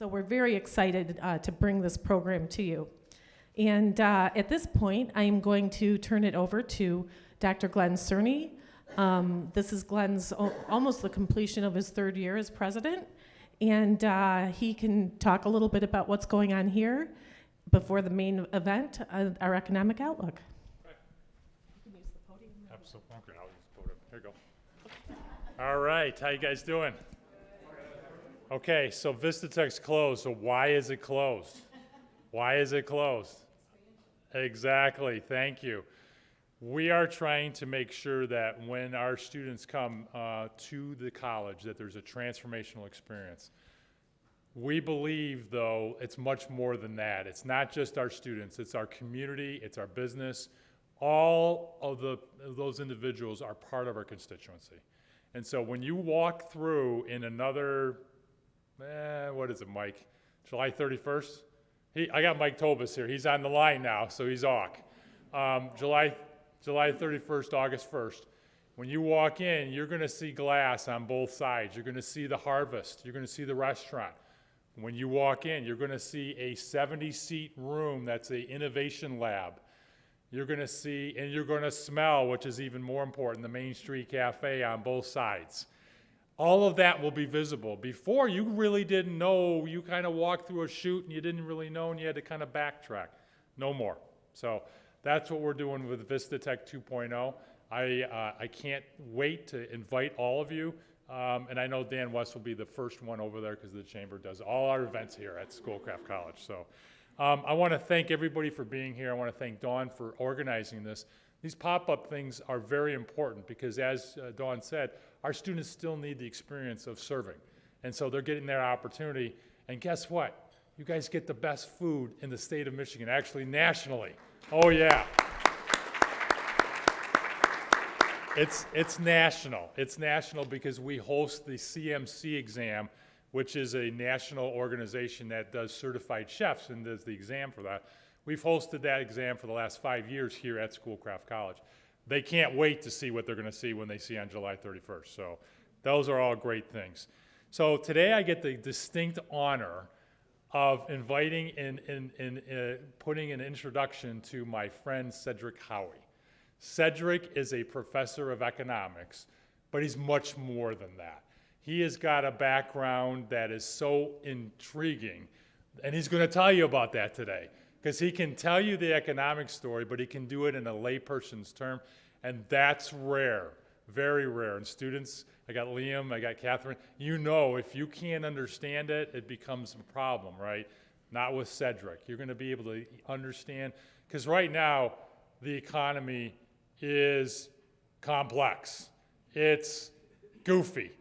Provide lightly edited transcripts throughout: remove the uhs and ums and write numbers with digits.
So we're very excited to bring this program to you. And at this point, I am going to turn it over to Dr. Glenn Cerny. This is Glenn's almost the completion of his third year as president. And he can talk a little bit about what's going on here before the main event, our economic outlook. Right. You can use the podium. Absolutely. Okay, I'll use the podium. Here you go. All right, how you guys doing? Okay, so VistaTech's closed, so why is it closed? Why is it closed? Exactly, thank you. We are trying to make sure that when our students come to the college, that there's a transformational experience. We believe, though, it's much more than that. It's not just our students, it's our community, it's our business. All of those individuals are part of our constituency. And so when you walk through in another, what is it, Mike? July 31st? I got Mike Tobis here. He's on the line now, so he's awk. July 31st, August 1st. When you walk in, you're going to see glass on both sides. You're going to see the harvest. You're going to see the restaurant. When you walk in, you're going to see a 70-seat room that's an innovation lab. You're going to see, and you're going to smell, which is even more important, the Main Street Cafe on both sides. All of that will be visible. Before, you really didn't know. You kind of walked through a chute and you didn't really know, and you had to kind of backtrack. No more. So that's what we're doing with VistaTech 2.0. I can't wait to invite all of you. And I know Dan West will be the first one over there because the Chamber does all our events here at Schoolcraft College. So I want to thank everybody for being here. I want to thank Dawn for organizing this. These pop-up things are very important because, as Dawn said, our students still need the experience of serving. And so they're getting their opportunity. And guess what? You guys get the best food in the state of Michigan, actually nationally. Oh, yeah. It's national. It's national because we host the CMC exam, which is a national organization that does certified chefs and does the exam for that. We've hosted that exam for the last 5 years here at Schoolcraft College. They can't wait to see what they're going to see when they see on July 31st. So those are all great things. So today I get the distinct honor of inviting and putting an introduction to my friend Cedric Howie. Cedric is a professor of economics, but he's much more than that. He has got a background that is so intriguing, and he's going to tell you about that today, because he can tell you the economic story, but he can do it in a layperson's term, and that's rare, very rare. And students, I got Liam, I got Catherine, you know if you can't understand it, it becomes a problem, right? Not with Cedric. You're going to be able to understand, because right now, the economy is complex. It's goofy.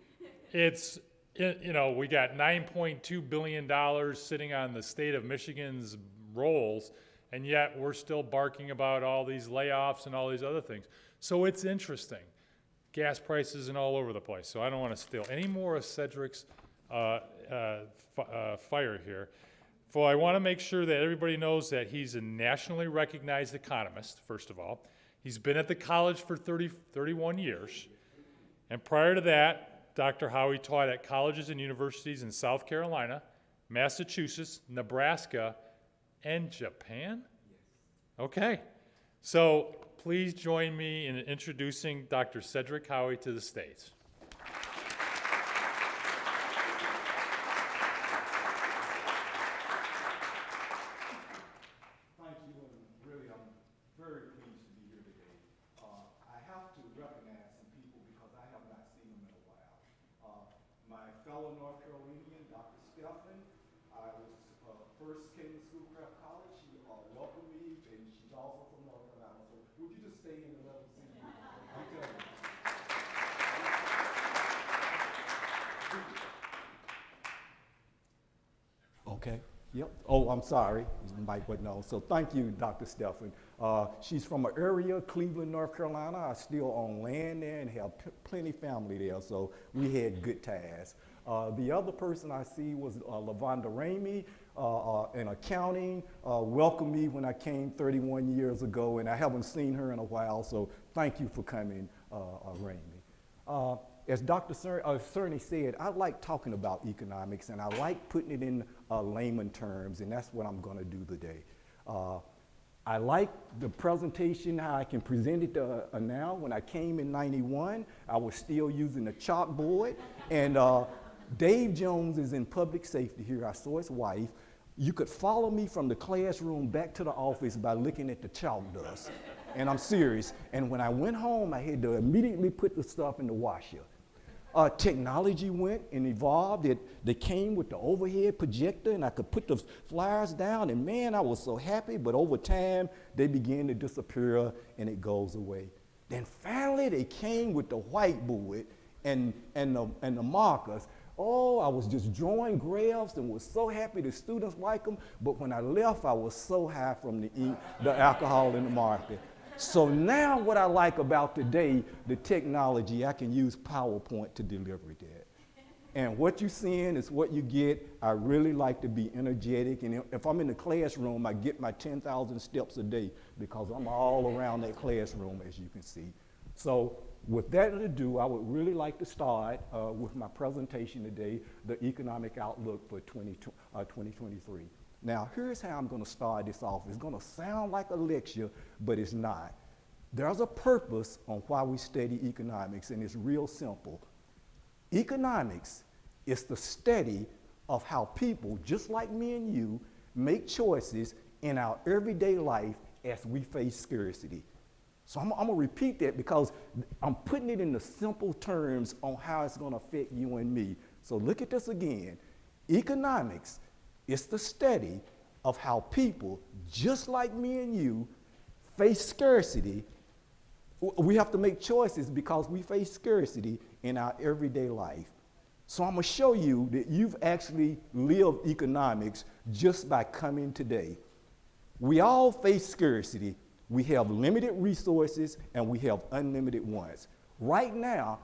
It's, you know, we got $9.2 billion sitting on the state of Michigan's rolls, and yet we're still barking about all these layoffs and all these other things. So it's interesting. Gas prices and all over the place. So I don't want to steal any more of Cedric's fire here. So I want to make sure that everybody knows that he's a nationally recognized economist, first of all. He's been at the college for 31 years. And prior to that, Dr. Howie taught at colleges and universities in South Carolina, Massachusetts, Nebraska, and Japan? Okay. So please join me in introducing Dr. Cedric Howie to the stage. Fellow North Carolinian, Dr. Stephan. I first came to Schoolcraft College. She welcomed me, and she's also from North Carolina. So would you just stay in and let them see you? Okay. Yep. Oh, I'm sorry. Mike wouldn't know. So thank you, Dr. Stephan. She's from an area, Cleveland, North Carolina. I still own land there and have plenty family there, so we had good ties. The other person I see was LaVonda Ramey in accounting. Welcomed me when I came 31 years ago, and I haven't seen her in a while, so thank you for coming, Ramey. as Dr. Cerny said, I like talking about economics, and I like putting it in layman terms, and that's what I'm going to do today. I like the presentation, how I can present it now. When I came in '91, I was still using a chalkboard, and Dave Jones is in public safety here. I saw his wife. You could follow me from the classroom back to the office by looking at the chalk dust. And I'm serious. And when I went home, I had to immediately put the stuff in the washer. Technology went and evolved. They came with the overhead projector, and I could put the flyers down, and man, I was so happy. But over time, they began to disappear, and it goes away. Then finally, they came with the whiteboard and the markers. Oh, I was just drawing graphs and was so happy the students like them. But when I left, I was so high from the ink, the alcohol, and the marker. So now what I like about today, the technology, I can use PowerPoint to deliver that. And what you're seeing is what you get. I really like to be energetic. And if I'm in the classroom, I get my 10,000 steps a day because I'm all around that classroom, as you can see. So with that ado, I would really like to start with my presentation today, the economic outlook for 2023. Now, here's how I'm going to start this off. It's going to sound like a lecture, but it's not. There's a purpose on why we study economics, and it's real simple. Economics is the study of how people, just like me and you, make choices in our everyday life as we face scarcity. So I'm going to repeat that because I'm putting it in the simple terms on how it's going to affect you and me. So look at this again. Economics is the study of how people, just like me and you, face scarcity. We have to make choices because we face scarcity in our everyday life. So I'm going to show you that you've actually lived economics just by coming today. We all face scarcity. We have limited resources and we have unlimited ones. Right now,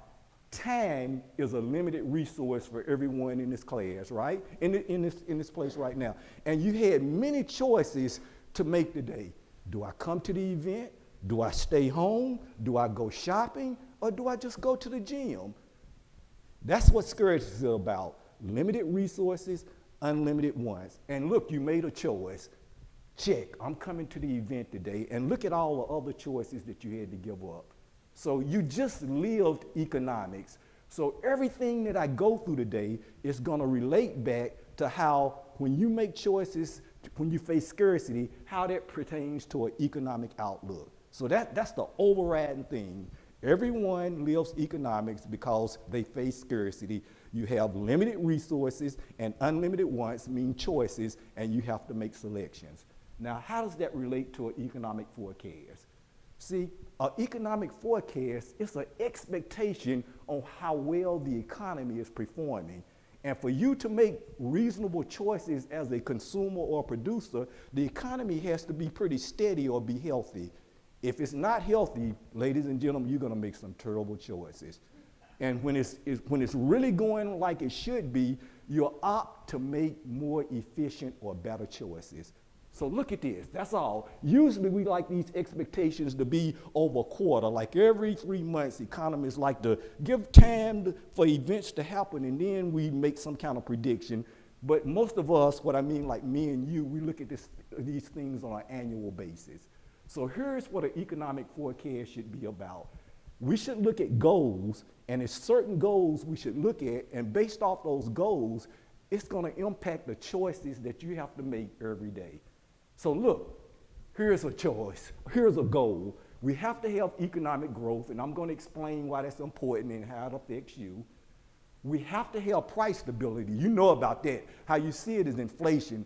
time is a limited resource for everyone in this class, right? In this place right now. And you had many choices to make today. Do I come to the event? Do I stay home? Do I go shopping? Or do I just go to the gym? That's what scarcity is about. Limited resources, unlimited ones. And look, you made a choice. Check, I'm coming to the event today, and look at all the other choices that you had to give up. So you just lived economics. So everything that I go through today is going to relate back to how when you make choices, when you face scarcity, how that pertains to an economic outlook. So that's the overriding thing. Everyone lives economics because they face scarcity. You have limited resources, and unlimited ones mean choices, and you have to make selections. Now, how does that relate to an economic forecast? See, an economic forecast is an expectation on how well the economy is performing. And for you to make reasonable choices as a consumer or producer, the economy has to be pretty steady or be healthy. If it's not healthy, ladies and gentlemen, you're going to make some terrible choices. And when it's really going like it should be, you'll opt to make more efficient or better choices. So look at this, that's all. Usually we like these expectations to be over a quarter. Like every 3 months, economists like to give time for events to happen, and then we make some kind of prediction. But most of us, what I mean, like me and you, we look at these things on an annual basis. So here's what an economic forecast should be about. We should look at goals, and there's certain goals we should look at, and based off those goals, it's gonna impact the choices that you have to make every day. So look, here's a choice, here's a goal. We have to have economic growth, and I'm going to explain why that's important and how it affects you. We have to have price stability. You know about that. How you see it is inflation.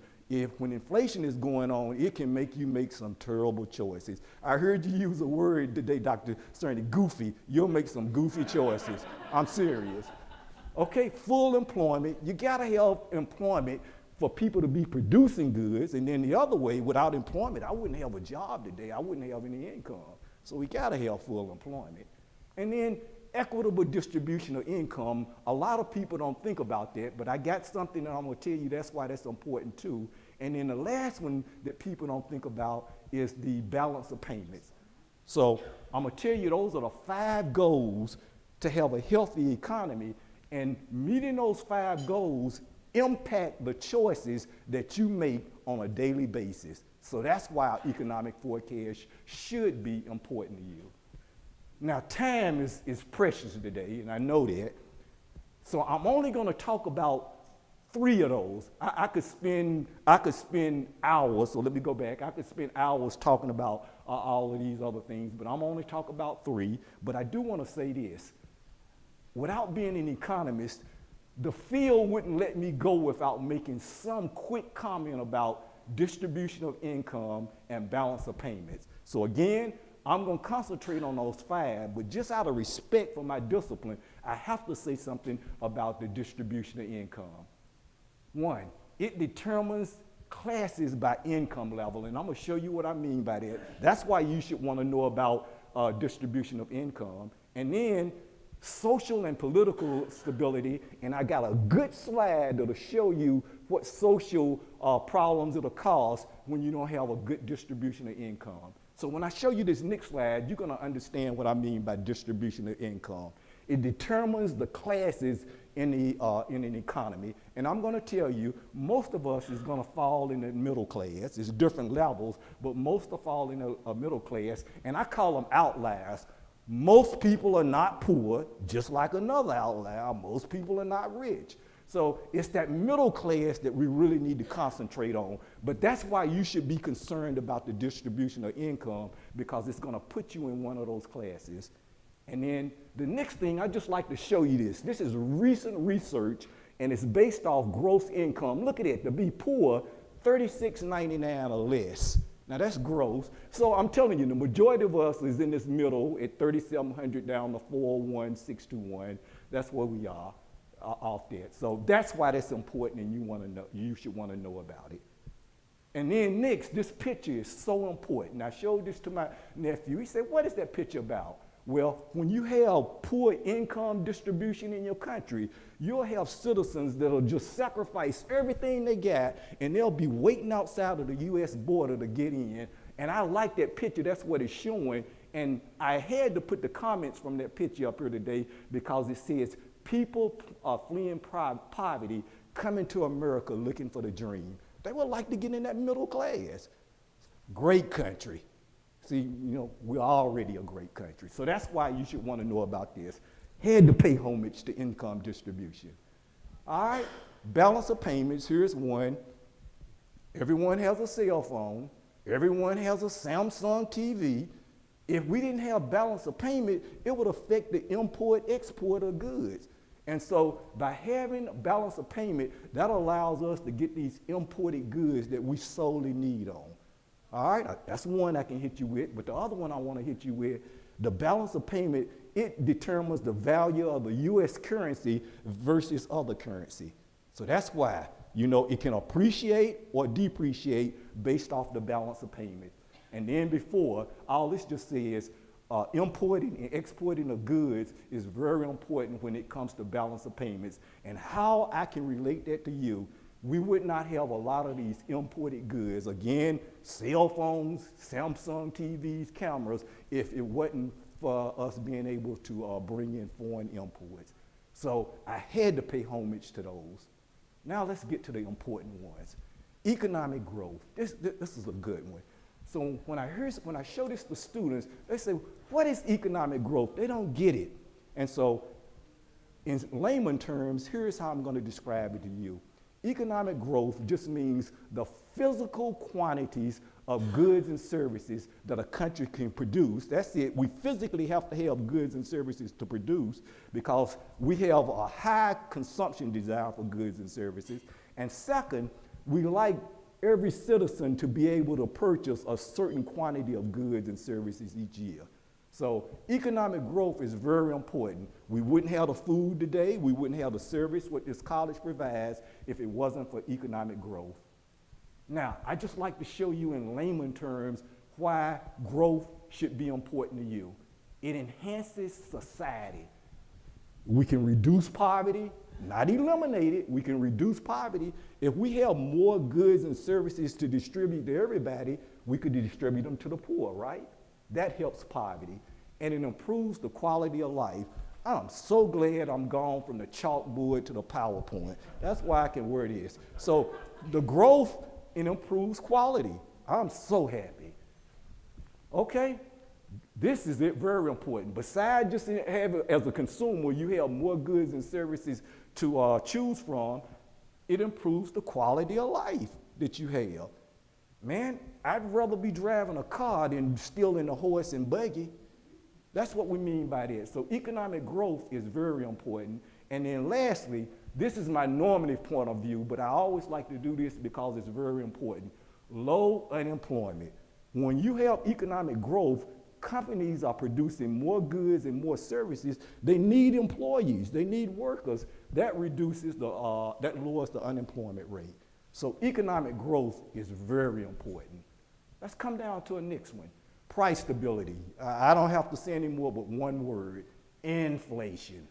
When inflation is going on, it can make you make some terrible choices. I heard you use a word today, Dr. Cerny, goofy. You'll make some goofy choices. I'm serious. Okay, full employment. You got to have employment for people to be producing goods, and then the other way, without employment, I wouldn't have a job today. I wouldn't have any income. So we gotta have full employment. And then equitable distribution of income. A lot of people don't think about that, but I got something that I'm gonna tell you that's why that's important too. And then the last one that people don't think about is the balance of payments. So I'm gonna tell you those are the 5 goals to have a healthy economy, and meeting those 5 goals impact the choices that you make on a daily basis. So that's why our economic forecast should be important to you. Now, time is precious today, and I know that. So I'm only going to talk about 3 of those. I could spend hours, so let me go back. I could spend hours talking about all of these other things, but I'm only talking about 3. But I do want to say this. Without being an economist, the field wouldn't let me go without making some quick comment about distribution of income and balance of payments. So again, I'm going to concentrate on those 5, but just out of respect for my discipline, I have to say something about the distribution of income. 1, it determines classes by income level, and I'm going to show you what I mean by that. That's why you should want to know about distribution of income. And then social and political stability, and I got a good slide that'll show you what social problems it'll cause when you don't have a good distribution of income. So when I show you this next slide, you're going to understand what I mean by distribution of income. It determines the classes in an economy, and I'm going to tell you, most of us is going to fall in the middle class. It's different levels, but most will fall in a middle class, and I call them outliers. Most people are not poor, just like another outlier. Most people are not rich. So it's that middle class that we really need to concentrate on. But that's why you should be concerned about the distribution of income, because it's going to put you in one of those classes. And then the next thing, I'd just like to show you this. This is recent research, and it's based off gross income. Look at it. To be poor, $36.99 or less. Now that's gross. So I'm telling you, the majority of us is in this middle at 3,700 down to 401,621. That's where we are off that. So that's why that's important, and you should want to know about it. And then next, this picture is so important. I showed this to my nephew. He said, "What is that picture about?" Well, when you have poor income distribution in your country, you'll have citizens that'll just sacrifice everything they got, and they'll be waiting outside of the U.S. border to get in. And I like that picture. That's what it's showing. And I had to put the comments from that picture up here today because it says, people are fleeing poverty, coming to America looking for the dream. They would like to get in that middle class. Great country. See, we're already a great country. So that's why you should want to know about this. Had to pay homage to income distribution. All right, balance of payments, here's one. Everyone has a cell phone. Everyone has a Samsung TV. If we didn't have balance of payment, it would affect the import-export of goods. And so by having balance of payment, that allows us to get these imported goods that we solely need on. All right, that's one I can hit you with, but the other one I want to hit you with, the balance of payment, it determines the value of the U.S. currency versus other currency. So that's why, it can appreciate or depreciate based off the balance of payment. And then before, all this just says importing and exporting of goods is very important when it comes to balance of payments. And how I can relate that to you, we would not have a lot of these imported goods, again, cell phones, Samsung TVs, cameras, if it wasn't for us being able to bring in foreign imports. So I had to pay homage to those. Now let's get to the important ones. Economic growth. This is a good one. So when I show this to students, they say, "What is economic growth?" They don't get it. And so in layman terms, here's how I'm going to describe it to you. Economic growth just means the physical quantities of goods and services that a country can produce. That's it. We physically have to have goods and services to produce because we have a high consumption desire for goods and services. And second, we like every citizen to be able to purchase a certain quantity of goods and services each year. So economic growth is very important. We wouldn't have the food today, we wouldn't have the service what this college provides if it wasn't for economic growth. Now, I just like to show you in layman terms why growth should be important to you. It enhances society. We can reduce poverty, not eliminate it, we can reduce poverty. If we have more goods and services to distribute to everybody, we could distribute them to the poor, right? That helps poverty, and it improves the quality of life. I'm so glad I'm gone from the chalkboard to the PowerPoint. That's why I can wear this. So the growth, it improves quality. I'm so happy. Okay? This is it, very important. Besides just having, as a consumer, you have more goods and services to choose from, it improves the quality of life that you have. Man, I'd rather be driving a car than stealing a horse and buggy. That's what we mean by that. So economic growth is very important. And then lastly, this is my normative point of view, but I always like to do this because it's very important. Low unemployment. When you have economic growth, companies are producing more goods and more services. They need employees, they need workers. That reduces that lowers the unemployment rate. So economic growth is very important. Let's come down to a next one. Price stability. I don't have to say any more but one word: inflation.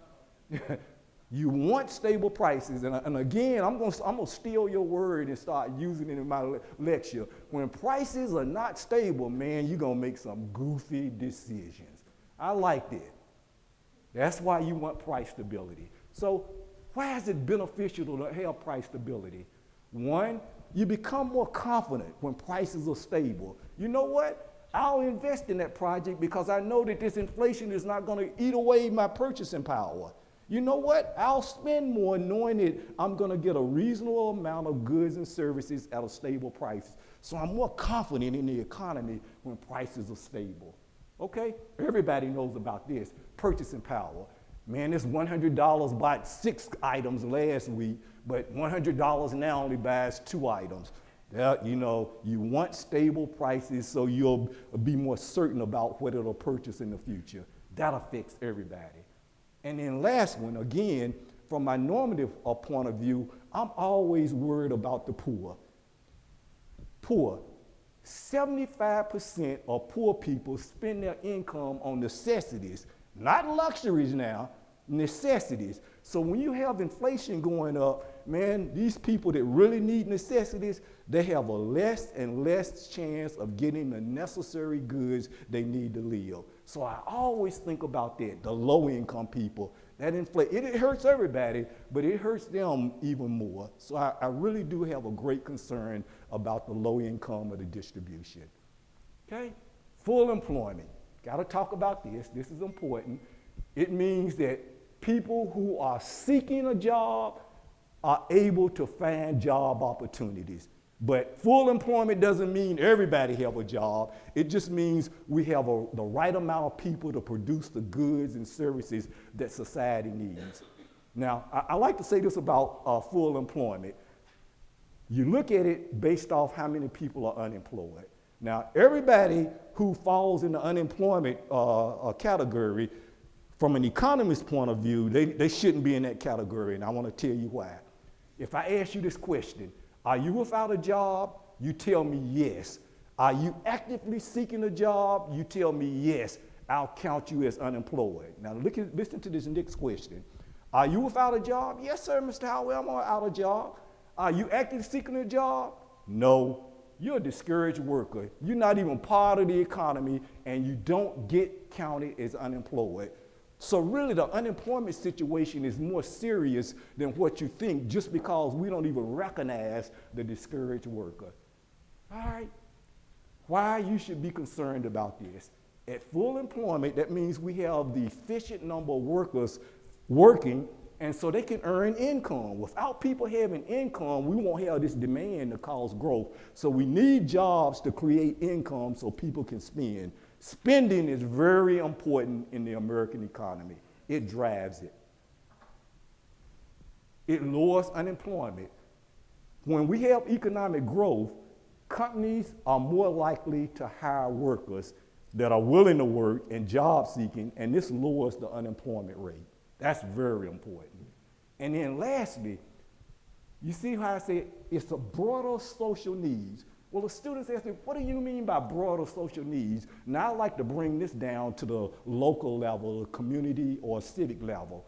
You want stable prices, and again, I'm gonna steal your word and start using it in my lecture. When prices are not stable, man, you're gonna make some goofy decisions. I like that. That's why you want price stability. So why is it beneficial to have price stability? One, you become more confident when prices are stable. You know what? I'll invest in that project because I know that this inflation is not going to eat away my purchasing power. You know what? I'll spend more knowing that I'm going to get a reasonable amount of goods and services at a stable price. So I'm more confident in the economy when prices are stable. Okay? Everybody knows about this. Purchasing power. Man, this $100 bought 6 items last week, but $100 now only buys 2 items. You know, you want stable prices so you'll be more certain about what it'll purchase in the future. That affects everybody. And then last one, again, from my normative point of view, I'm always worried about the poor. Poor. 75% of poor people spend their income on necessities, not luxuries now, necessities. So when you have inflation going up, man, these people that really need necessities, they have a less and less chance of getting the necessary goods they need to live. So I always think about that, the low income people. That it hurts everybody, but it hurts them even more. So I really do have a great concern about the low income of the distribution. Okay? Full employment. Got to talk about this. This is important. It means that people who are seeking a job are able to find job opportunities. But full employment doesn't mean everybody have a job. It just means we have the right amount of people to produce the goods and services that society needs. Now, I like to say this about full employment. You look at it based off how many people are unemployed. Now, everybody who falls in the unemployment category, from an economist's point of view, they shouldn't be in that category, and I want to tell you why. If I ask you this question, are you without a job? You tell me yes. Are you actively seeking a job? You tell me yes. I'll count you as unemployed. Now listen to this next question. Are you without a job? Yes, sir, Mr. Howie, I'm without a job. Are you actively seeking a job? No. You're a discouraged worker. You're not even part of the economy, and you don't get counted as unemployed. So really the unemployment situation is more serious than what you think, just because we don't even recognize the discouraged worker. All right, why you should be concerned about this? At full employment, that means we have the efficient number of workers working, and so they can earn income. Without people having income, we won't have this demand to cause growth. So we need jobs to create income so people can spend. Spending is very important in the American economy. It drives it. It lowers unemployment. When we have economic growth, companies are more likely to hire workers that are willing to work and job seeking, and this lowers the unemployment rate. That's very important. And then lastly, you see how I say it's a broader social needs. Well, the students ask me, what do you mean by broader social needs? Now, I like to bring this down to the local level, community or civic level.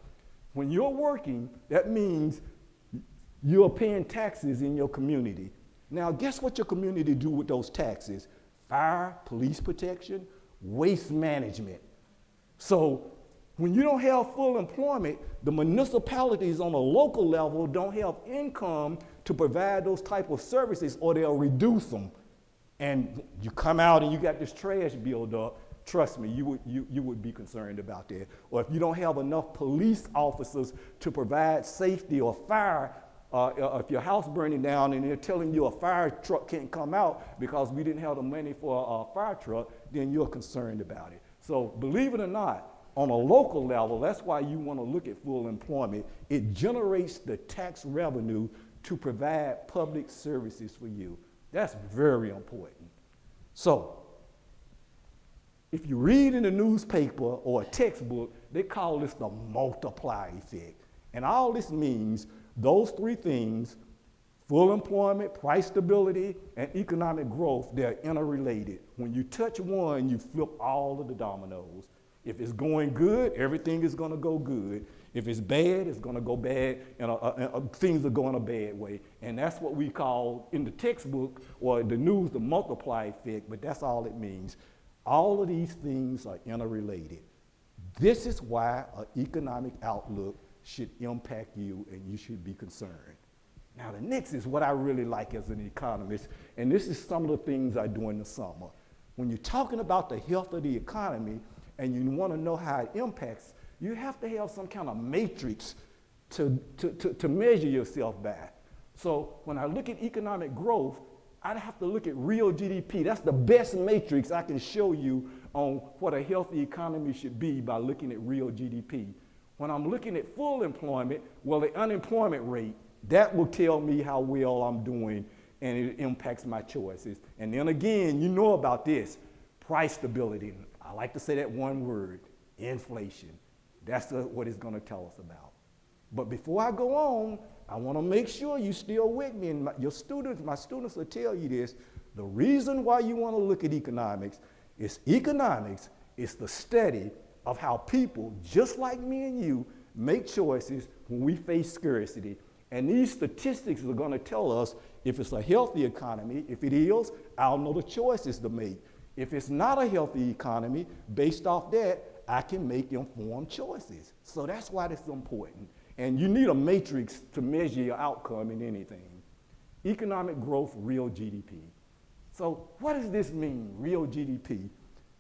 When you're working, that means you're paying taxes in your community. Now, guess what your community do with those taxes? Fire, police protection, waste management. So When you don't have full employment, the municipalities on a local level don't have income to provide those type of services, or they'll reduce them. And you come out and you got this trash build up, trust me, you would be concerned about that. Or if you don't have enough police officers to provide safety or fire, if your house burning down and they're telling you a fire truck can't come out because we didn't have the money for a fire truck, then you're concerned about it. So believe it or not, on a local level, that's why you want to look at full employment. It generates the tax revenue to provide public services for you. That's very important. So, if you read in the newspaper or a textbook, they call this the multiplier effect. And all this means, those three things, full employment, price stability, and economic growth, they're interrelated. When you touch one, you flip all of the dominoes. If it's going good, everything is going to go good. If it's bad, it's going to go bad, and things are going a bad way. And that's what we call in the textbook or the news the multiply effect, but that's all it means. All of these things are interrelated. This is why an economic outlook should impact you, and you should be concerned. Now, the next is what I really like as an economist, and this is some of the things I do in the summer. When you're talking about the health of the economy, and you want to know how it impacts, you have to have some kind of matrix to measure yourself by. So when I look at economic growth, I'd have to look at real GDP. That's the best matrix I can show you on what a healthy economy should be, by looking at real GDP. When I'm looking at full employment, well, the unemployment rate, that will tell me how well I'm doing, and it impacts my choices. And then again, you know about this, price stability. I like to say that one word, inflation. That's what it's going to tell us about. But before I go on, I want to make sure you're still with me. And my students will tell you this. The reason why you want to look at economics is the study of how people, just like me and you, make choices when we face scarcity. And these statistics are going to tell us if it's a healthy economy. If it is, I'll know the choices to make. If it's not a healthy economy, based off that, I can make informed choices. So that's why this is important. And you need a matrix to measure your outcome in anything. Economic growth, real GDP. So what does this mean, real GDP?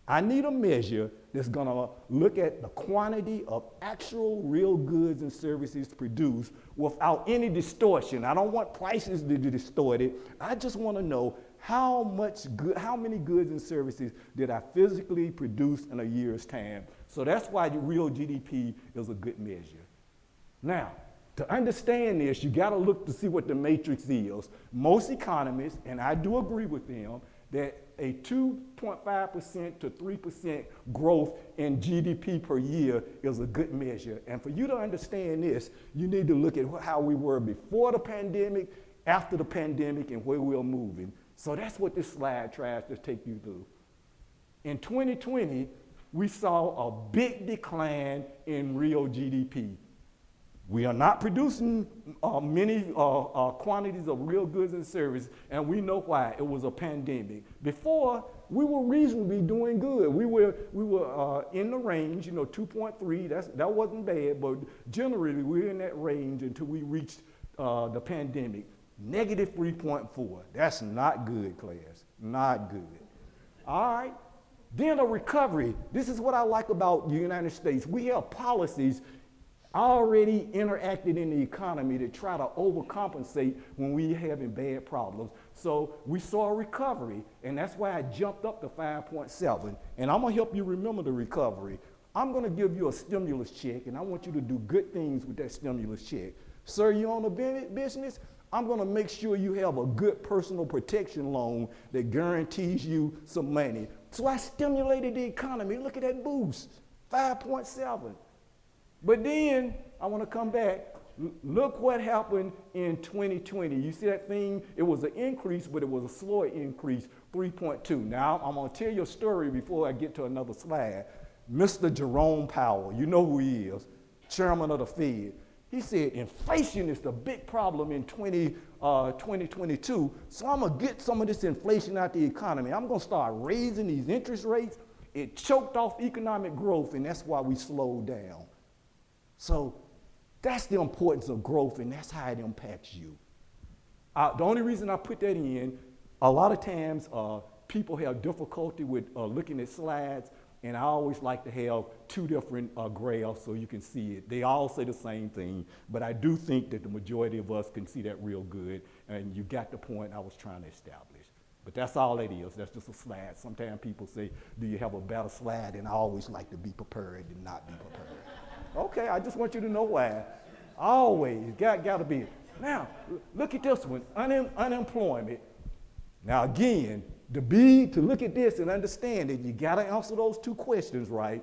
I need a measure that's going to look at the quantity of actual real goods and services produced without any distortion. I don't want prices to be distorted. I just want to know how many goods and services did I physically produce in a year's time. So that's why the real GDP is a good measure. Now, to understand this, you got to look to see what the matrix is. Most economists, and I do agree with them, that a 2.5% to 3% growth in GDP per year is a good measure. And for you to understand this, you need to look at how we were before the pandemic, after the pandemic, and where we're moving. So that's what this slide tries to take you through. In 2020, we saw a big decline in real GDP. We are not producing many quantities of real goods and services, and we know why. It was a pandemic. Before, we were reasonably doing good. We were in the range, 2.3. That wasn't bad, but generally we were in that range until we reached the pandemic. Negative 3.4. That's not good, class. Not good. All right. Then a recovery. This is what I like about the United States. We have policies already interacted in the economy to try to overcompensate when we having bad problems. So we saw a recovery, and that's why I jumped up to 5.7. And I'm gonna help you remember the recovery. I'm gonna give you a stimulus check, and I want you to do good things with that stimulus check. Sir, you own a business? I'm gonna make sure you have a good personal protection loan that guarantees you some money. So I stimulated the economy. Look at that boost, 5.7. But then I want to come back. Look what happened in 2020. You see that thing? It was an increase, but it was a slower increase, 3.2. Now, I'm going to tell you a story before I get to another slide. Mr. Jerome Powell, you know who he is, chairman of the Fed. He said inflation is the big problem in 2022, so I'm going to get some of this inflation out the economy. I'm going to start raising these interest rates, It choked off economic growth, and that's why we slowed down. So that's the importance of growth, and that's how it impacts you. The only reason I put that in, a lot of times people have difficulty with looking at slides, and I always like to have two different graphs so you can see it. They all say the same thing, but I do think that the majority of us can see that real good, and you got the point I was trying to establish. But that's all it is. That's just a slide. Sometimes people say, do you have a better slide? And I always like to be prepared and not be prepared. Okay, I just want you to know why. Always, got to be. Now, look at this one, unemployment. Now again, to look at this and understand it, you gotta answer those two questions, right?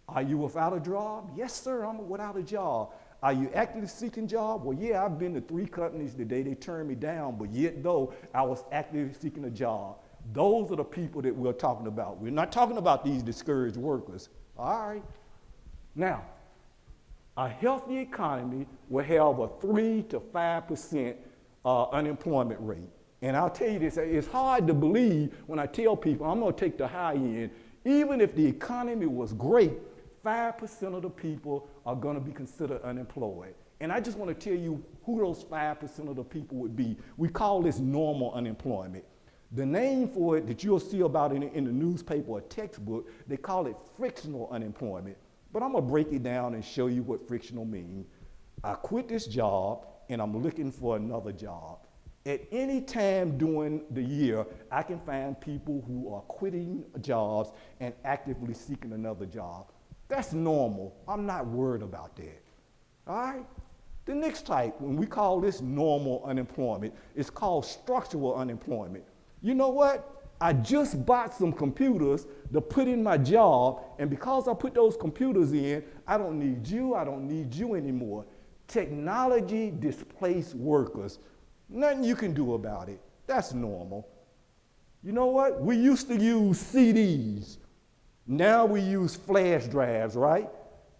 Are you without a job? Yes, sir, I'm without a job. Are you actively seeking a job? Well, yeah, I've been to 3 companies today, they turned me down, but yet though, I was actively seeking a job. Those are the people that we're talking about. We're not talking about these discouraged workers, all right? Now, a healthy economy will have a 3 to 5% unemployment rate. And I'll tell you this, it's hard to believe when I tell people, I'm gonna take the high end, even if the economy was great, 5% of the people are gonna be considered unemployed. And I just wanna tell you who those 5% of the people would be. We call this normal unemployment. The name for it that you'll see about in the newspaper or textbook, they call it frictional unemployment. But I'm gonna break it down and show you what frictional means. I quit this job and I'm looking for another job. At any time during the year, I can find people who are quitting jobs and actively seeking another job. That's normal. I'm not worried about that. All right? The next type, when we call this normal unemployment, it's called structural unemployment. You know what? I just bought some computers to put in my job, and because I put those computers in, I don't need you anymore. Technology displaced workers. Nothing you can do about it. That's normal. You know what? We used to use CDs. Now we use flash drives, right?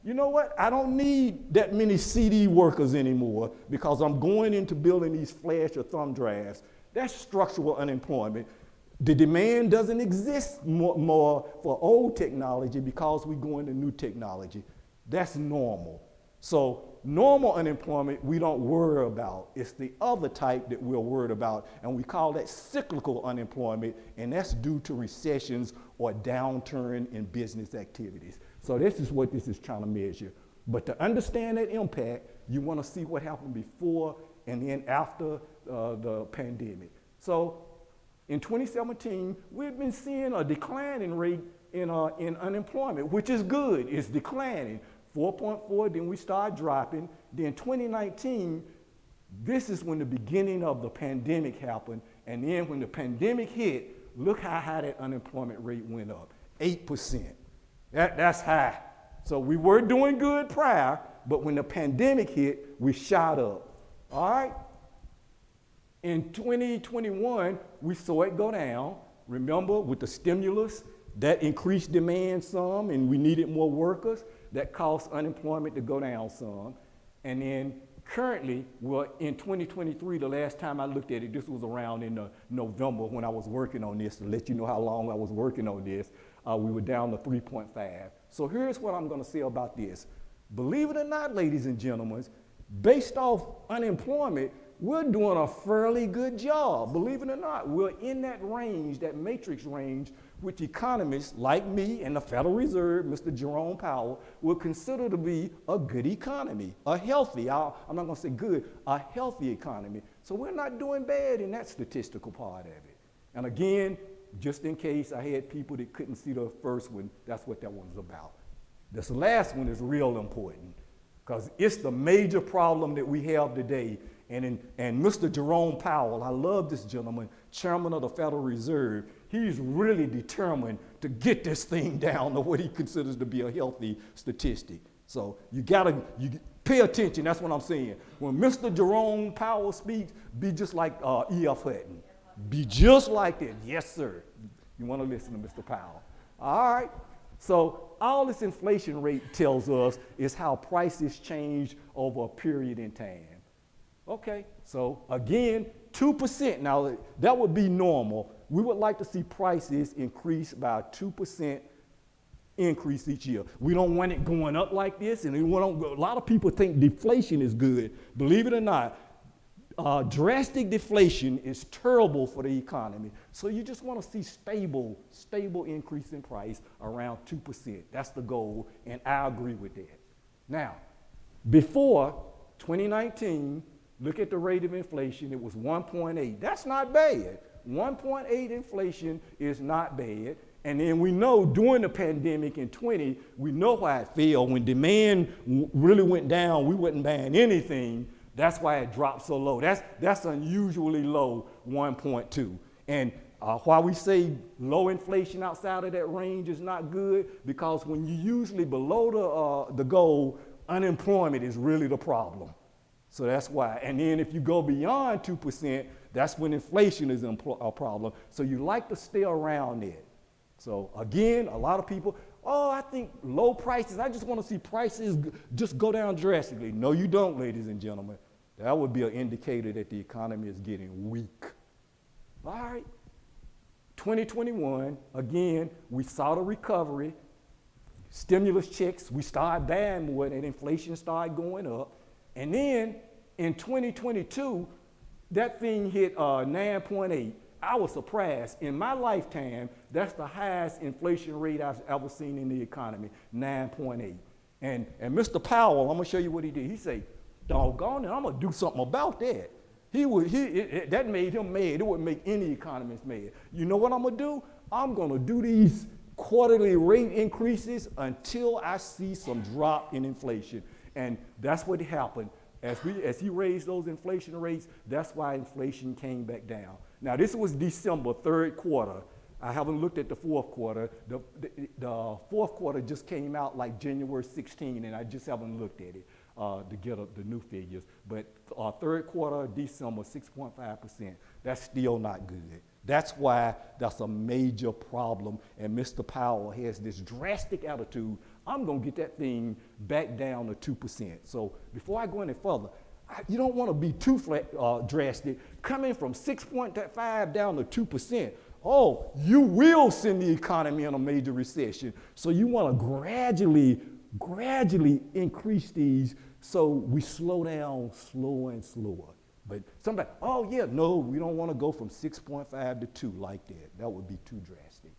You know what? I don't need that many CD workers anymore because I'm going into building these flash or thumb drives. That's structural unemployment. The demand doesn't exist more for old technology because we go into new technology. That's normal. So normal unemployment we don't worry about. It's the other type that we're worried about, and we call that cyclical unemployment, and that's due to recessions or downturn in business activities. So this is what this is trying to measure. But to understand that impact, you want to see what happened before and then after the pandemic. So in 2017, we've been seeing a declining rate in unemployment, which is good. It's declining. 4.4, then we start dropping. Then 2019, this is when the beginning of the pandemic happened. And then when the pandemic hit, look how high that unemployment rate went up, 8%. That's high. So we were doing good prior, but when the pandemic hit, we shot up, all right? In 2021, we saw it go down. Remember, with the stimulus, that increased demand some, and we needed more workers. That caused unemployment to go down some. And then currently, well, in 2023, the last time I looked at it, this was around in November when I was working on this, to let you know how long I was working on this, we were down to 3.5. So here's what I'm gonna say about this. Believe it or not, ladies and gentlemen, based off unemployment, we're doing a fairly good job. Believe it or not, we're in that range, that matrix range, which economists like me and the Federal Reserve, Mr. Jerome Powell, will consider to be a good economy, a healthy, I'm not gonna say good, a healthy economy. So we're not doing bad in that statistical part of it. And again, just in case I had people that couldn't see the first one, that's what that one's about. This last one is real important because it's the major problem that we have today. And Mr. Jerome Powell, I love this gentleman, chairman of the Federal Reserve, he's really determined to get this thing down to what he considers to be a healthy statistic. So you pay attention, that's what I'm saying. When Mr. Jerome Powell speaks, be just like E.F. Hutton. Be just like that, yes sir. You wanna listen to Mr. Powell. All right, so all this inflation rate tells us is how prices change over a period in time. Okay, so again, 2%. Now, that would be normal. We would like to see prices increase by 2% increase each year. We don't want it going up like this, and a lot of people think deflation is good. Believe it or not, drastic deflation is terrible for the economy. So you just want to see stable increase in price around 2%. That's the goal, and I agree with that. Now, before 2019, look at the rate of inflation. It was 1.8. That's not bad. 1.8 inflation is not bad. And then we know during the pandemic in 20, we know why it fell. When demand really went down, we wasn't buying anything. That's why it dropped so low. That's unusually low, 1.2. And why we say low inflation outside of that range is not good, because when you're usually below the goal, unemployment is really the problem. So that's why. And then if you go beyond 2%, that's when inflation is a problem. So you like to stay around it. So again, a lot of people, I think low prices, I just want to see prices just go down drastically. No, you don't, ladies and gentlemen. That would be an indicator that the economy is getting weak. All right. 2021, again, we saw the recovery. Stimulus checks, we started buying more, and inflation started going up. And then in 2022, that thing hit 9.8. I was surprised. In my lifetime, that's the highest inflation rate I've ever seen in the economy, 9.8. And Mr. Powell, I'm gonna show you what he did. He said, doggone it, I'm gonna do something about that. That made him mad. It wouldn't make any economist mad. You know what I'm gonna do? I'm gonna do these quarterly rate increases until I see some drop in inflation. And that's what happened. As he raised those inflation rates, that's why inflation came back down. Now, this was December, third quarter. I haven't looked at the fourth quarter. The fourth quarter just came out like January 16, and I just haven't looked at it to get the new figures. But third quarter, December, 6.5%. That's still not good. That's why that's a major problem. And Mr. Powell has this drastic attitude. I'm going to get that thing back down to 2%. So before I go any further, you don't want to be too drastic. Coming from 6.5 down to 2%, you will send the economy in a major recession. So you want to gradually increase these so we slow down slower and slower. But somebody, no, we don't want to go from 6.5 to 2 like that. That would be too drastic.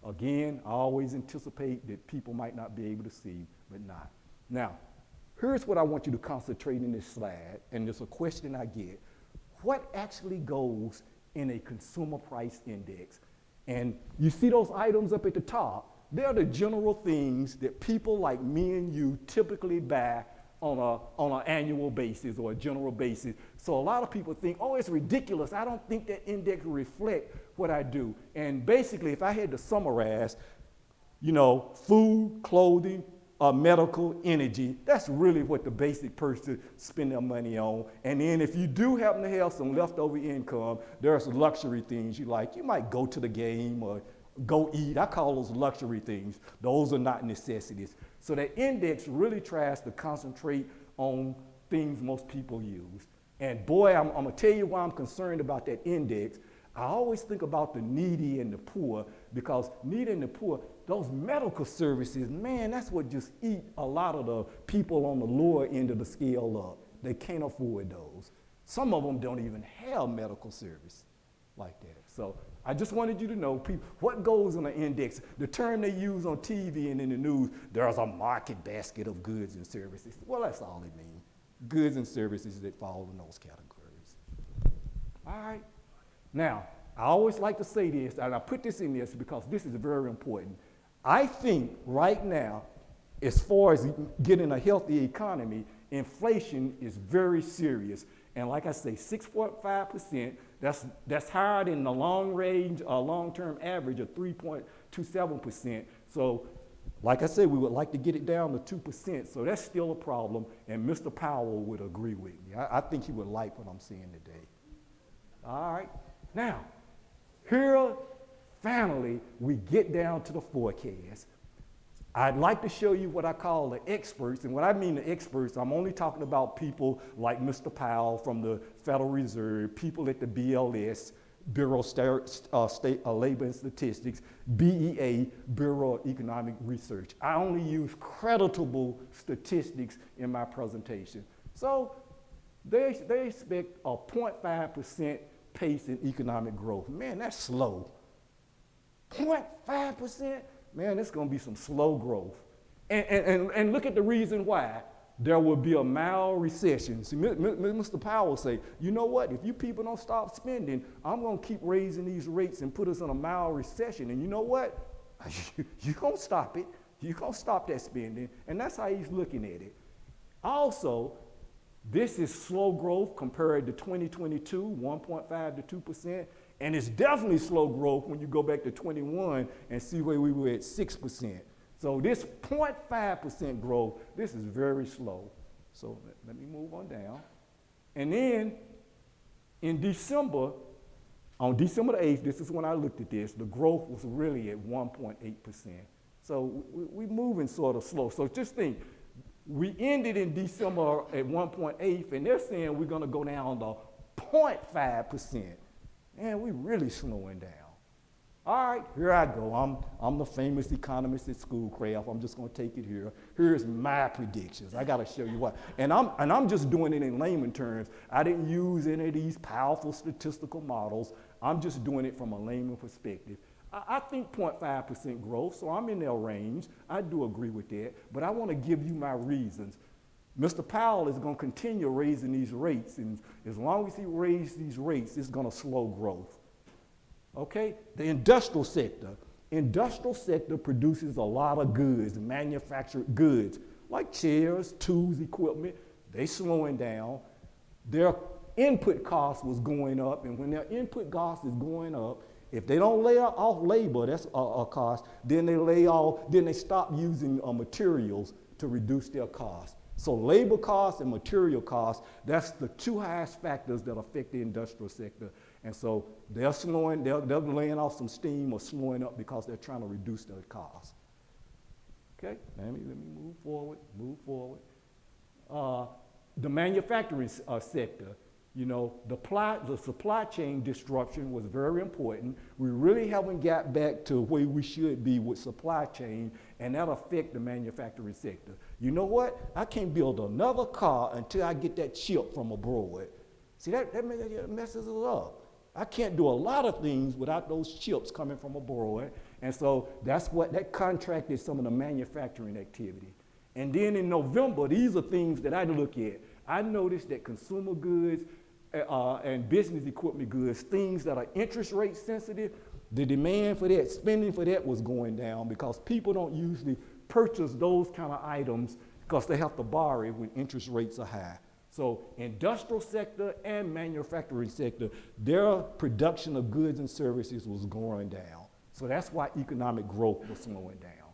Again, I always anticipate that people might not be able to see, but not. Now, here's what I want you to concentrate in this slide, and there's a question I get. What actually goes in a consumer price index? And you see those items up at the top? They're the general things that people like me and you typically buy on an annual basis or a general basis. So a lot of people think, it's ridiculous. I don't think that index will reflect what I do. And basically, if I had to summarize, food, clothing, medical, energy, that's really what the basic person spend their money on. And then if you do happen to have some leftover income, there's luxury things you like. You might go to the game or go eat. I call those luxury things. Those are not necessities. So that index really tries to concentrate on things most people use. And boy, I'm gonna tell you why I'm concerned about that index. I always think about the needy and the poor, because needy and the poor, those medical services, man, that's what just eat a lot of the people on the lower end of the scale up. They can't afford those. Some of them don't even have medical service like that. So I just wanted you to know what goes on an index. The term they use on TV and in the news, there's a market basket of goods and services. Well, that's all it means. Goods and services that fall in those categories. All right. Now, I always like to say this, and I put this in this because this is very important. I think right now, as far as getting a healthy economy, inflation is very serious. And like I say, 6.5%, that's higher than the long-term average of 3.27%. So like I said, we would like to get it down to 2%. So that's still a problem, and Mr. Powell would agree with me. I think he would like what I'm saying today. All right. Now, here, finally, we get down to the forecast. I'd like to show you what I call the experts, and what I mean the experts, I'm only talking about people like Mr. Powell from the Federal Reserve, people at the BLS, Bureau of State Labor and Statistics, BEA, Bureau of Economic Research. I only use creditable statistics in my presentation. So they expect a 0.5% pace in economic growth. Man, that's slow. 0.5%? Man, it's gonna be some slow growth. And look at the reason why. There will be a mild recession. See, Mr. Powell say, you know what, if you people don't stop spending, I'm gonna keep raising these rates and put us in a mild recession. And you know what? You're gonna stop it. You're gonna stop that spending. And that's how he's looking at it. Also, this is slow growth compared to 2022, 1.5 to 2%. And it's definitely slow growth when you go back to 21 and see where we were at 6%. So this 0.5% growth, this is very slow. So let me move on down. And then in December, on December the 8th, this is when I looked at this, the growth was really at 1.8%. So we're moving sort of slow. So just think, we ended in December at 1.8, and they're saying we're gonna go down to 0.5%. Man, we're really slowing down. All right, here I go. I'm the famous economist at Schoolcraft. I'm just gonna take it here. Here's my predictions. I gotta show you what. And I'm just doing it in layman terms. I didn't use any of these powerful statistical models. I'm just doing it from a layman perspective. I think 0.5% growth, so I'm in their range. I do agree with that, but I wanna give you my reasons. Mr. Powell is gonna continue raising these rates, and as long as he raises these rates, it's gonna slow growth. Okay, the industrial sector. Industrial sector produces a lot of goods, manufactured goods, like chairs, tools, equipment. They slowing down. Their input cost was going up, and when their input cost is going up, if they don't lay off labor, that's a cost, then they stop using materials to reduce their costs. So labor costs and material costs, that's the two highest factors that affect the industrial sector. And so they're laying off some steam or slowing up because they're trying to reduce their costs. Okay, let me move forward. The manufacturing sector, you know, the supply chain disruption was very important. We really haven't got back to where we should be with supply chain, and that affect the manufacturing sector. You know what? I can't build another car until I get that chip from abroad. See, that messes us up. I can't do a lot of things without those chips coming from abroad. And so that contracted some of the manufacturing activity. And then in November, these are things that I look at. I noticed that consumer goods and business equipment goods, things that are interest rate sensitive, the demand for that, spending for that was going down because people don't usually purchase those kind of items because they have to borrow it when interest rates are high. So industrial sector and manufacturing sector, their production of goods and services was going down. So that's why economic growth was slowing down.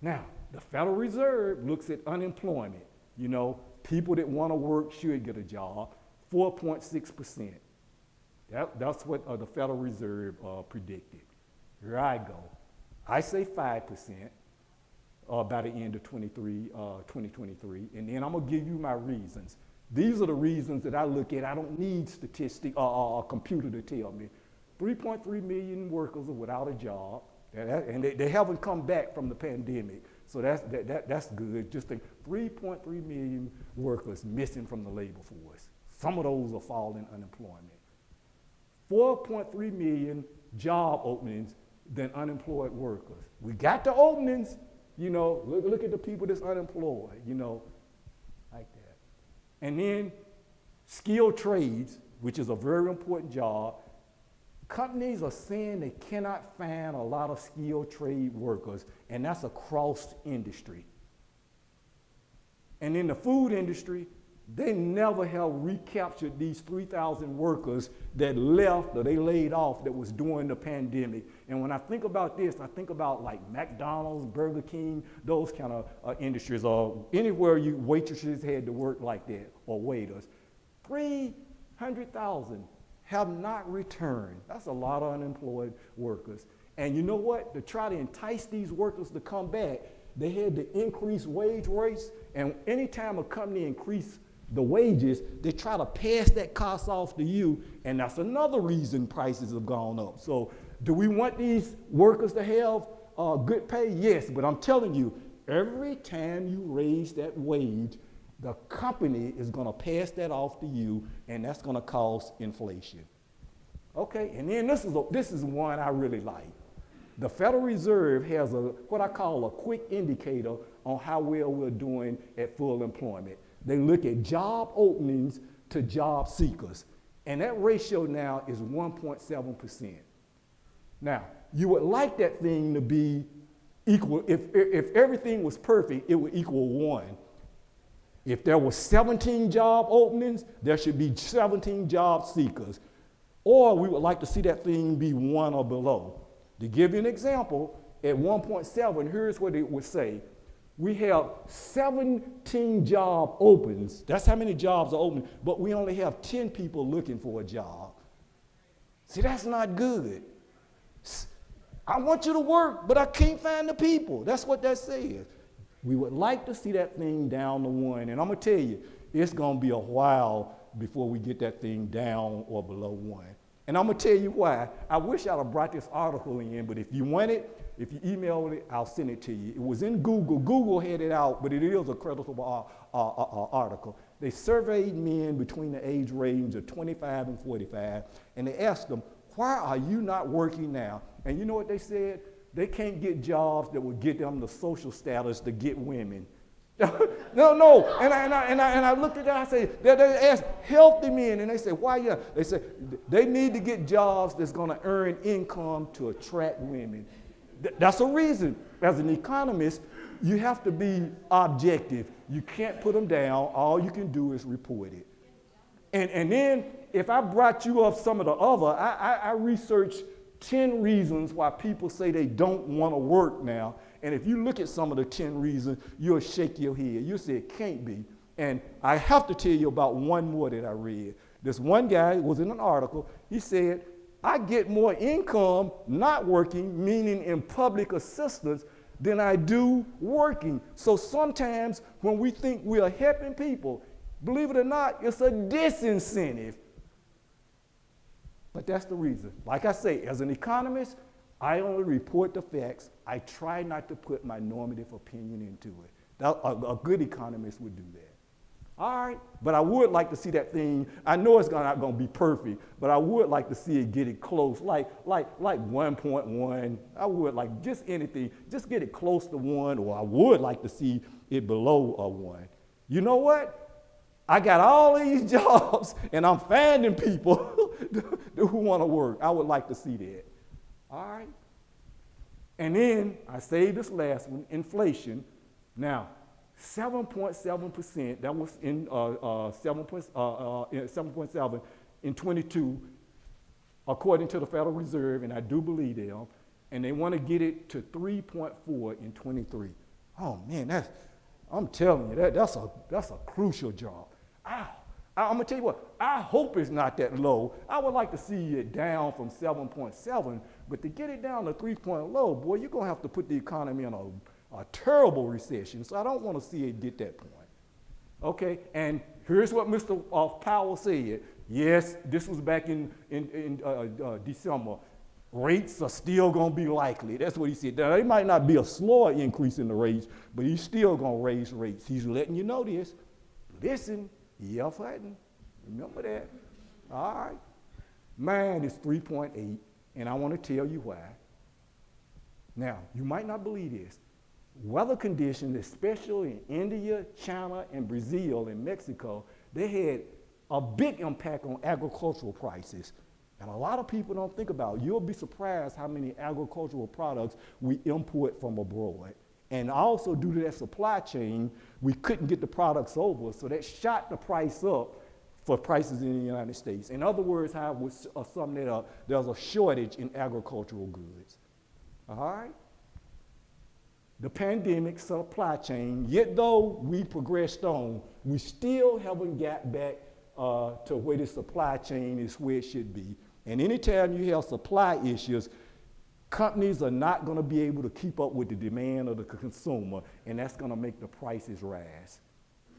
Now, the Federal Reserve looks at unemployment. You know, people that want to work should get a job, 4.6%. That's what the Federal Reserve predicted. Here I go. I say 5%. By the end of 2023, and then I'm gonna give you my reasons. These are the reasons that I look at. I don't need statistics or a computer to tell me. 3.3 million workers are without a job, and they haven't come back from the pandemic, so that's good. Just think, 3.3 million workers missing from the labor force. Some of those are falling unemployment. 4.3 million job openings than unemployed workers. We got the openings. You know, look at the people that's unemployed, you know, like that. And then skilled trades, which is a very important job. Companies are saying they cannot find a lot of skilled trade workers, and that's across industry. And in the food industry, they never have recaptured these 3,000 workers that left or they laid off that was during the pandemic. And when I think about this, I think about like McDonald's, Burger King, those kind of industries, or anywhere waitresses had to work like that, or waiters. 300,000 have not returned. That's a lot of unemployed workers. And you know what? To try to entice these workers to come back, they had to increase wage rates. And anytime a company increases the wages, they try to pass that cost off to you, and that's another reason prices have gone up. So do we want these workers to have good pay? Yes, but I'm telling you, every time you raise that wage, the company is going to pass that off to you, and that's going to cause inflation. Okay, and then this is one I really like. The Federal Reserve has what I call a quick indicator on how well we're doing at full employment. They look at job openings to job seekers, and that ratio now is 1.7%. Now, you would like that thing to be equal. If everything was perfect, it would equal 1. If there were 17 job openings, there should be 17 job seekers. Or we would like to see that thing be 1 or below. To give you an example, at 1.7, here's what it would say. We have 17 job opens. That's how many jobs are open, but we only have 10 people looking for a job. See, that's not good. I want you to work, but I can't find the people. That's what that says. We would like to see that thing down to 1, and I'm gonna tell you, it's gonna be a while before we get that thing down or below 1. And I'm gonna tell you why. I wish I'd have brought this article in, but if you want it, if you email it, I'll send it to you. It was in Google. Google had it out, but it is a credible article. They surveyed men between the age range of 25 and 45, and they asked them, why are you not working now? And you know what they said? They can't get jobs that would get them the social status to get women. No. And I looked at that, I said, they asked healthy men, and they said, why? Yeah. They said, they need to get jobs that's gonna earn income to attract women. That's a reason. As an economist, you have to be objective. You can't put them down. All you can do is report it. And then, if I brought you up some of the other, I researched 10 reasons why people say they don't want to work now. And if you look at some of the 10 reasons, you'll shake your head. You'll say it can't be. And I have to tell you about one more that I read. This one guy was in an article. He said, I get more income not working, meaning in public assistance, than I do working. So sometimes when we think we are helping people, believe it or not, it's a disincentive. But that's the reason. Like I say, as an economist, I only report the facts. I try not to put my normative opinion into it. A good economist would do that. All right, but I would like to see that thing. I know it's not going to be perfect, but I would like to see it get it close, like 1.1. I would like just anything, just get it close to 1, or I would like to see it below a 1. You know what? I got all these jobs, and I'm finding people who want to work. I would like to see that. All right? And then I saved this last one, inflation. Now, 7.7%, that was in 7.7 in 22, according to the Federal Reserve, and I do believe them, and they want to get it to 3.4 in 23. Oh man, I'm telling you, that's a crucial job. I'm gonna tell you what, I hope it's not that low. I would like to see it down from 7.7, but to get it down to 3.0, boy, you're gonna have to put the economy in a terrible recession. So I don't want to see it get that point. Okay, and here's what Mr. Powell said. Yes, this was back in December. Rates are still going to be likely. That's what he said. Now, there might not be a slower increase in the rates, but he's still going to raise rates. He's letting you know this. Listen, yeah, fighting. Remember that. All right. Mine is 3.8, and I want to tell you why. Now, you might not believe this. Weather conditions, especially in India, China, and Brazil, and Mexico, they had a big impact on agricultural prices. And a lot of people don't think about it. You'll be surprised how many agricultural products we import from abroad. And also due to that supply chain, we couldn't get the products over, so that shot the price up for prices in the United States. In other words, how I would sum that up, there's a shortage in agricultural goods. All right? The pandemic, supply chain, yet though we progressed on, we still haven't got back to where the supply chain is where it should be. And anytime you have supply issues, companies are not going to be able to keep up with the demand of the consumer, and that's going to make the prices rise.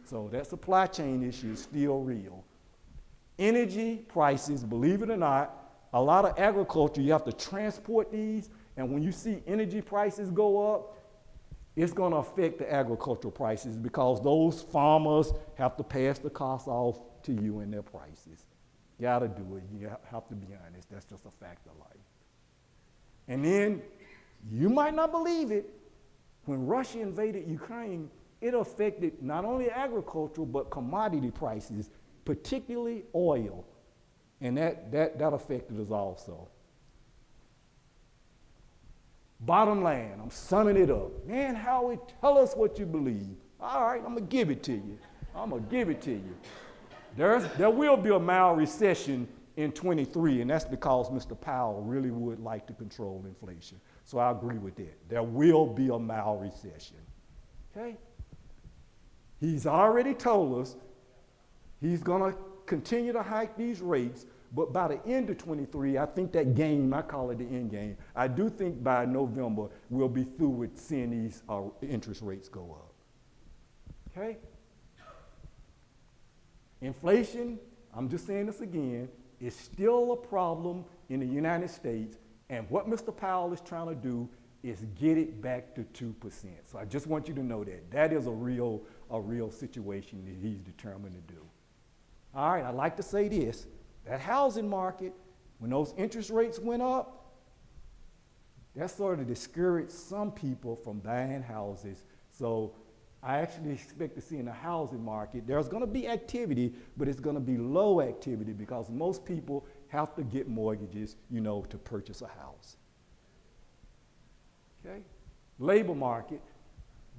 So that supply chain issue is still real. Energy prices, believe it or not, a lot of agriculture, you have to transport these, and when you see energy prices go up, it's going to affect the agricultural prices because those farmers have to pass the cost off to you in their prices. You got to do it. You have to be honest. That's just a fact of life. And then, you might not believe it, when Russia invaded Ukraine, it affected not only agricultural, but commodity prices, particularly oil. And that affected us also. Bottom line, I'm summing it up. Man, Howie, tell us what you believe. All right, I'm going to give it to you. I'm going to give it to you. There will be a mild recession in 23, and that's because Mr. Powell really would like to control inflation. So I agree with that. There will be a mild recession. Okay? He's already told us he's going to continue to hike these rates, but by the end of 23, I think that game, I call it the end game, I do think by November we'll be through with seeing these interest rates go up. Okay? Inflation, I'm just saying this again, is still a problem in the United States, and what Mr. Powell is trying to do is get it back to 2%. So I just want you to know that. That is a real situation that he's determined to do. All right, I'd like to say this. That housing market, when those interest rates went up, that sort of discouraged some people from buying houses. So I actually expect to see in the housing market, there's going to be activity, but it's going to be low activity because most people have to get mortgages, to purchase a house. Okay? Labor market,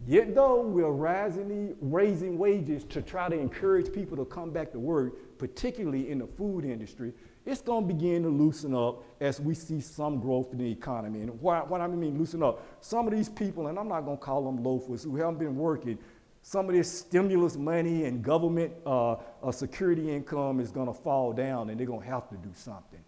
yet though we're raising wages to try to encourage people to come back to work, particularly in the food industry, it's going to begin to loosen up as we see some growth in the economy. And what I mean loosen up, some of these people, and I'm not going to call them loafers, who haven't been working, some of this stimulus money and government security income is going to fall down, and they're going to have to do something.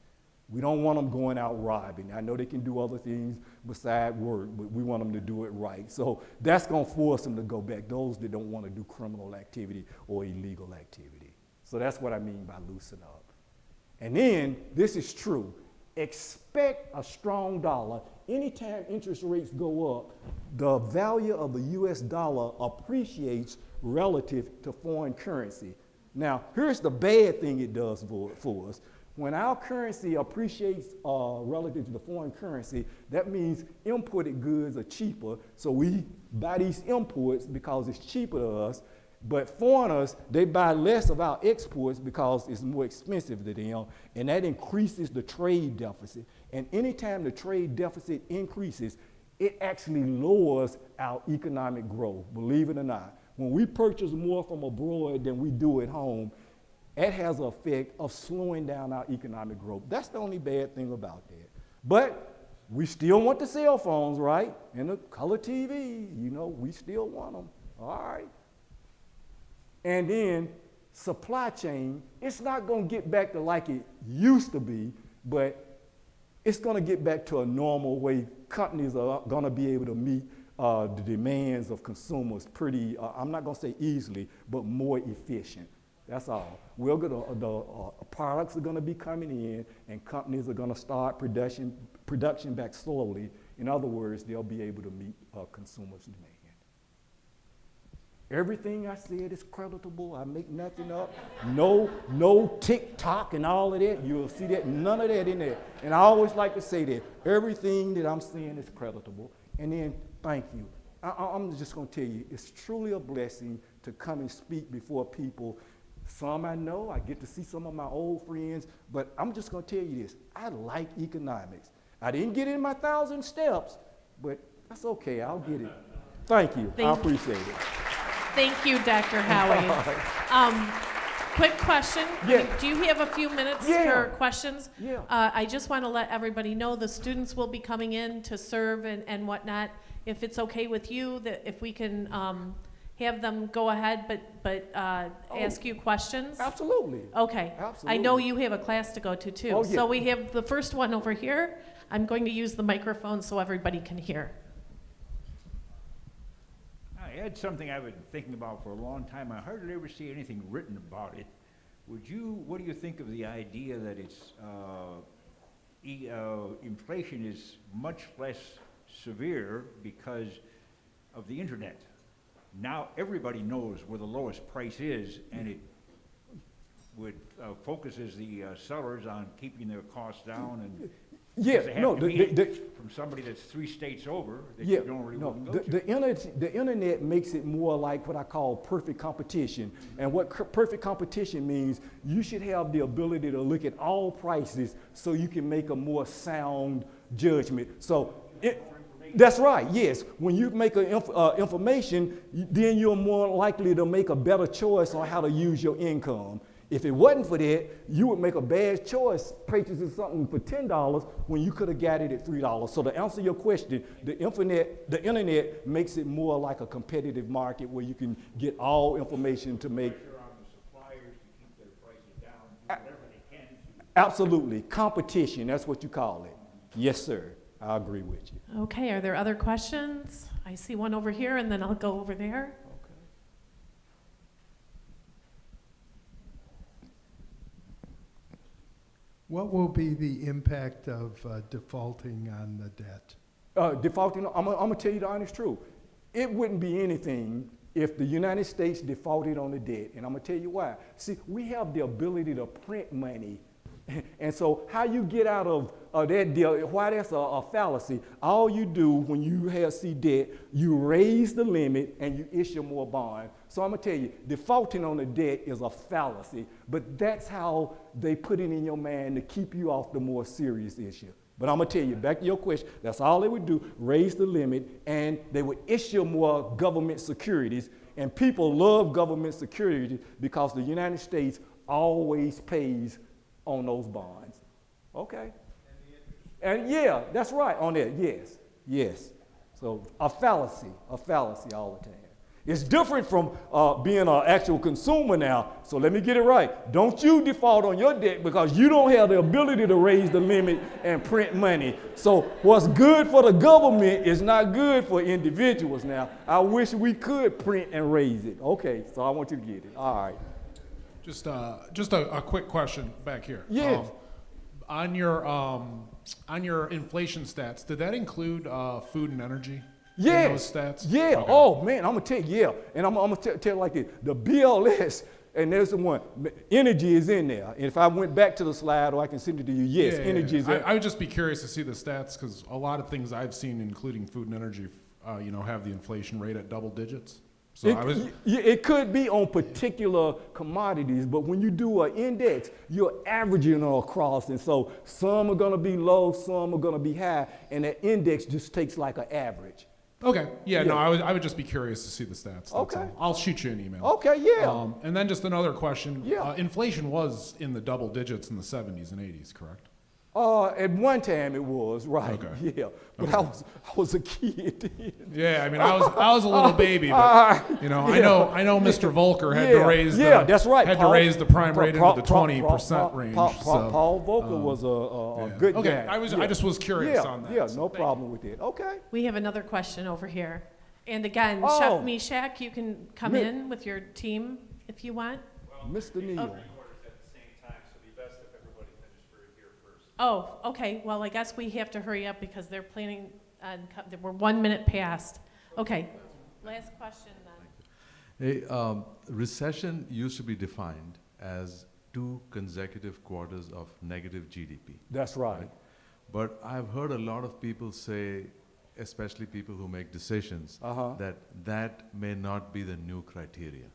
We don't want them going out robbing. I know they can do other things beside work, but we want them to do it right. So that's going to force them to go back, those that don't want to do criminal activity or illegal activity. So that's what I mean by loosen up. And then, this is true, expect a strong dollar. Anytime interest rates go up, the value of the US dollar appreciates relative to foreign currency. Now, here's the bad thing it does for us. When our currency appreciates relative to the foreign currency, that means imported goods are cheaper, so we buy these imports because it's cheaper to us, but foreigners, they buy less of our exports because it's more expensive to them, and that increases the trade deficit. And anytime the trade deficit increases, it actually lowers our economic growth, believe it or not. When we purchase more from abroad than we do at home, that has an effect of slowing down our economic growth. That's the only bad thing about that. But we still want the cell phones, right? And the color TV, we still want them. All right. And then supply chain, it's not going to get back to like it used to be, but it's going to get back to a normal way. Companies are going to be able to meet the demands of consumers pretty, I'm not going to say easily, but more efficient. That's all. The products are going to be coming in, and companies are going to start production back slowly. In other words, they'll be able to meet consumers' demand. Everything I said is creditable. I make nothing up. No TikTok and all of that. You'll see that, none of that in there. And I always like to say that everything that I'm saying is creditable. And then, thank you. I'm just going to tell you, it's truly a blessing to come and speak before people. Some I know, I get to see some of my old friends, but I'm just going to tell you this. I like economics. I didn't get in my 1,000 steps, but that's okay. I'll get it. Thank you. I appreciate it. Thank you, Dr. Howie. Quick question. Yeah. Do you have a few minutes for questions? Yeah. I just want to let everybody know the students will be coming in to serve and whatnot. If it's okay with you, that if we can have them go ahead but ask you questions? Absolutely. Okay. Absolutely. I know you have a class to go to too. Oh, yeah. So we have the first one over here. I'm going to use the microphone so everybody can hear. Hi, That's something I've been thinking about for a long time. I hardly ever see anything written about it. What do you think of the idea that inflation is much less severe because of the internet? Now everybody knows where the lowest price is, and it focuses the sellers on keeping their costs down, and Yeah, they have no, to meet from somebody that's 3 states over that yeah, you don't really no, want to go to. the internet makes it more like what I call perfect competition. And what perfect competition means, you should have the ability to look at all prices so you can make a more sound judgment. So that's right, yes. When you make information, then you're more likely to make a better choice on how to use your income. If it wasn't for that, you would make a bad choice purchasing something for $10 when you could have got it at $3. So to answer your question, the internet makes it more like a competitive market where you can get all information to make. Pressure on the suppliers to keep their prices down, do whatever they can to. Absolutely, competition, that's what you call it. Yes, sir, I agree with you. Okay, are there other questions? I see one over here, and then I'll go over there. What will be the impact of defaulting on the debt? Defaulting, I'm gonna tell you the honest truth. It wouldn't be anything if the United States defaulted on the debt, and I'm gonna tell you why. See, we have the ability to print money, and so how you get out of that deal, why that's a fallacy, all you do when you see debt, you raise the limit and you issue more bonds. So I'm gonna tell you, defaulting on the debt is a fallacy, but that's how they put it in your mind to keep you off the more serious issue. But I'm gonna tell you, back to your question, that's all they would do, raise the limit, and they would issue more government securities, and people love government securities because the United States always pays on those bonds. Okay. And yeah, that's right on that, yes. So a fallacy all the time. It's different from being an actual consumer now. So let me get it right. Don't you default on your debt because you don't have the ability to raise the limit and print money. So what's good for the government is not good for individuals now. I wish we could print and raise it. Okay, so I want you to get it. All right. Just a quick question back here. Yes. On your inflation stats, did that include food and energy? Yes. In those stats? Yeah. Okay. Oh man, I'm gonna tell you. Yeah, and I'm gonna tell you like this. The BLS, and there's the one. Energy is in there. And if I went back to the slide, or I can send it to you. Yes, Yeah, energy is in. I would just be curious to see the stats because a lot of things I've seen, including food and energy, have the inflation rate at double digits. So It could be on particular commodities, but when you do an index, you're averaging across, and so some are going to be low, some are going to be high, and that index just takes like an average. Okay. Yeah. Yeah. No, I would just be curious to see the stats. That's Okay. all. I'll shoot you an email. Okay, yeah. And then just another question. Yeah. Inflation was in the double digits in the 70s and 80s, correct? At one time it was, right, Okay. yeah, but I was a kid then. Yeah, I mean, I was a little baby, but Yeah. I know Mr. Volcker had to raise that's right. had Paul- to raise the prime rate into the Paul- 20% range. so, Paul Volcker was a yeah. good Okay, guy. I just was curious on that. Yeah, so no thank problem with it. Okay. We have another question over here. And again, Oh. Chef Meshach, you can come Mi- in with your team if you want. Mr. Neal. Orders at the same time, so it'd be best if everybody finished here first. Oh, okay. Well, I guess we have to hurry up because they're planning on, we're 1 minute past. Okay. Last question then. Hey, recession used to be defined as 2 consecutive quarters of negative GDP. That's right. But I've heard a lot of people say, especially people who make decisions, that may not be the new criteria.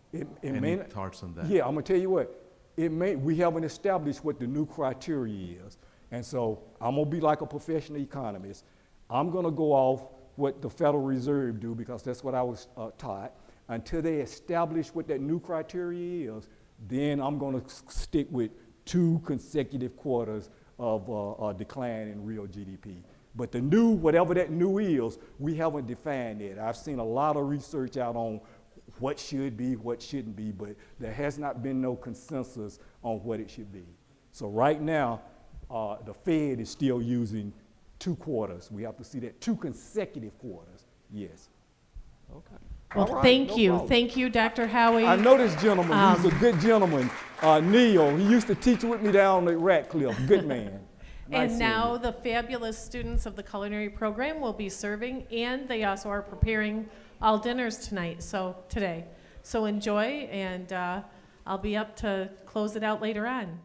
Any thoughts on that? Yeah, I'm gonna tell you what. We haven't established what the new criteria is, and so I'm gonna be like a professional economist. I'm gonna go off what the Federal Reserve do because that's what I was taught. Until they establish what that new criteria is, then I'm gonna stick with 2 consecutive quarters of a decline in real GDP. But the new, whatever that new is, we haven't defined it. I've seen a lot of research out on what should be, what shouldn't be, but there has not been no consensus on what it should be. So right now, the Fed is still using 2 quarters. We have to see that 2 consecutive quarters. Yes. Well, All right, thank no you. problem. Thank you, Dr. Howie. I know this gentleman. He's a good gentleman. Neil, he used to teach with me down at Ratcliffe. Good man. Nice And seeing now you. the fabulous students of the culinary program will be serving, and they also are preparing all dinners today. So enjoy, and I'll be up to close it out later on.